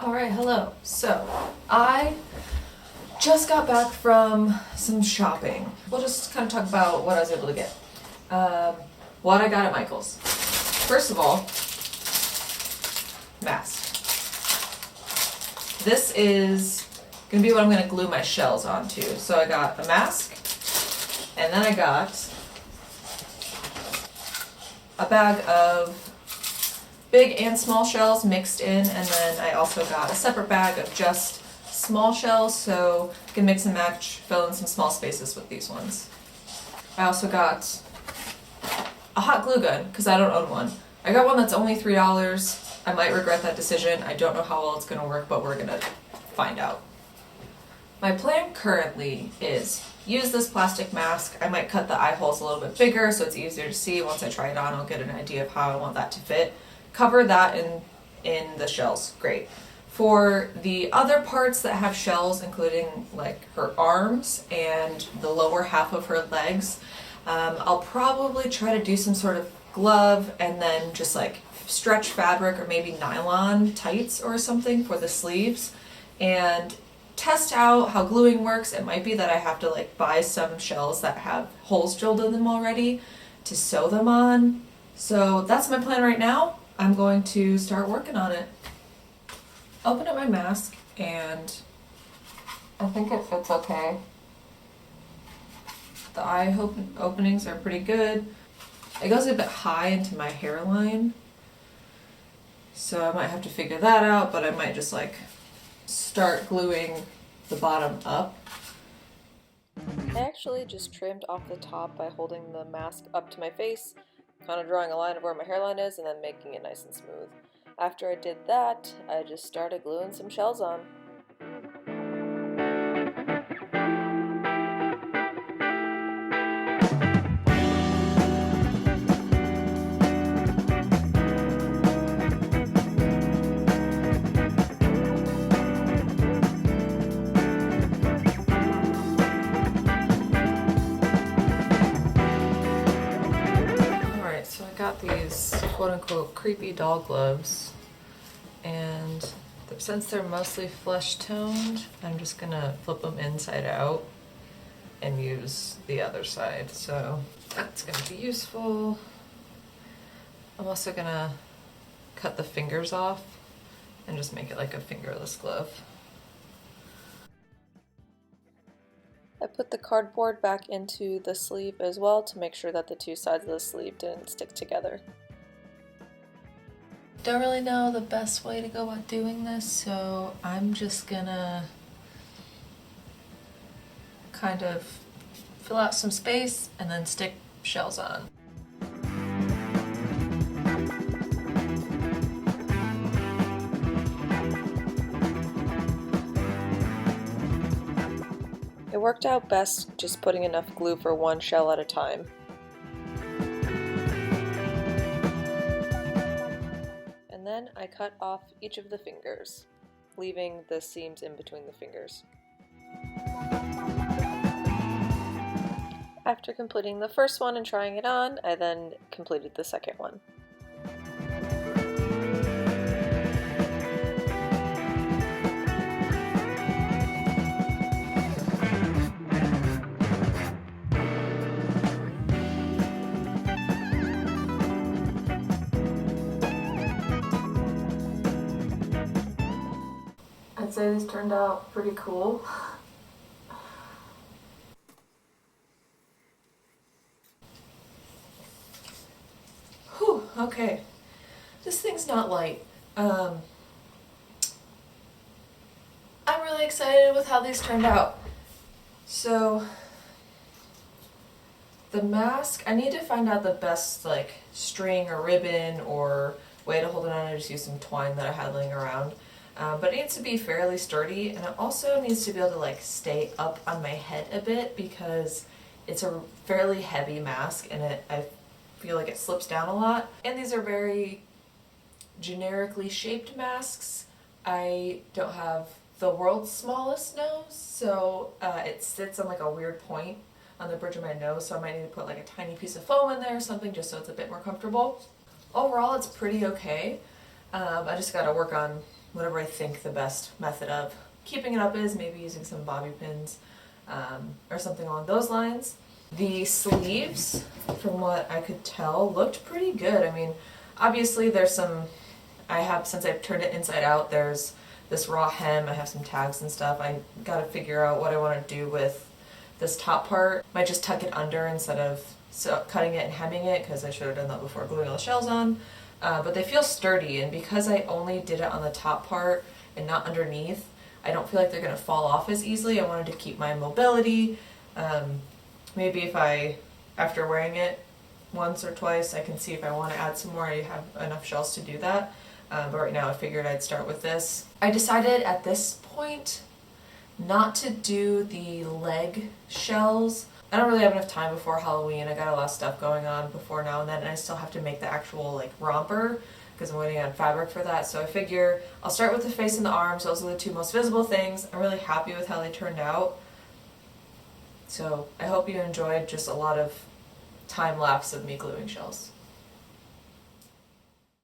Alright, hello. So, I just got back from some shopping. We'll just kind of talk about what I was able to get. What I got at Michael's. First of all, mask. This is going to be what I'm going to glue my shells onto. So I got a mask, and then I got a bag of big and small shells mixed in, and then I also got a separate bag of just small shells, so I can mix and match, fill in some small spaces with these ones. I also got a hot glue gun, because I don't own one. I got one that's only $3. I might regret that decision. I don't know how well it's going to work, but we're going to find out. My plan currently is use this plastic mask. I might cut the eye holes a little bit bigger so it's easier to see. Once I try it on, I'll get an idea of how I want that to fit. Cover that in the shells, great. For the other parts that have shells, including like her arms and the lower half of her legs, I'll probably try to do some sort of glove and then just like stretch fabric or maybe nylon tights or something for the sleeves and test out how gluing works. It might be that I have to like buy some shells that have holes drilled in them already to sew them on. So that's my plan right now. I'm going to start working on it. Open up my mask and I think it fits okay. The eye openings are pretty good. It goes a bit high into my hairline, so I might have to figure that out, but I might just like start gluing the bottom up. I actually just trimmed off the top by holding the mask up to my face, kind of drawing a line of where my hairline is and then making it nice and smooth. After I did that, I just started gluing some shells on. Got these quote-unquote creepy doll gloves, and since they're mostly flesh toned, I'm just gonna flip them inside out and use the other side, so that's gonna be useful. I'm also gonna cut the fingers off and just make it like a fingerless glove. I put the cardboard back into the sleeve as well to make sure that the two sides of the sleeve didn't stick together. Don't really know the best way to go about doing this, so I'm just gonna kind of fill out some space and then stick shells on. It worked out best just putting enough glue for one shell at a time. And then I cut off each of the fingers, leaving the seams in between the fingers. After completing the first one and trying it on, I then completed the second one. I'd say these turned out pretty cool. Whew, okay. This thing's not light. I'm really excited with how these turned out. So, the mask, I need to find out the best like string or ribbon or way to hold it on. I just used some twine that I had laying around. But it needs to be fairly sturdy, and it also needs to be able to like stay up on my head a bit because it's a fairly heavy mask and I feel like it slips down a lot. And these are very generically shaped masks. I don't have the world's smallest nose, so it sits on like a weird point on the bridge of my nose, so I might need to put like a tiny piece of foam in there or something just so it's a bit more comfortable. Overall, it's pretty okay. I just gotta work on whatever I think the best method of keeping it up is, maybe using some bobby pins or something along those lines. The sleeves, from what I could tell, looked pretty good. I mean, obviously there's some, since I've turned it inside out, there's this raw hem, I have some tags and stuff. I gotta figure out what I want to do with this top part. Might just tuck it under instead of cutting it and hemming it, because I should have done that before gluing all the shells on. But they feel sturdy, and because I only did it on the top part and not underneath, I don't feel like they're gonna fall off as easily. I wanted to keep my mobility. Maybe if after wearing it once or twice, I can see if I want to add some more. I have enough shells to do that. But right now I figured I'd start with this. I decided at this point not to do the leg shells. I don't really have enough time before Halloween. I got a lot of stuff going on before now and then, and I still have to make the actual like romper because I'm waiting on fabric for that. So I figure I'll start with the face and the arms. Those are the two most visible things. I'm really happy with how they turned out. So I hope you enjoyed just a lot of time lapse of me gluing shells.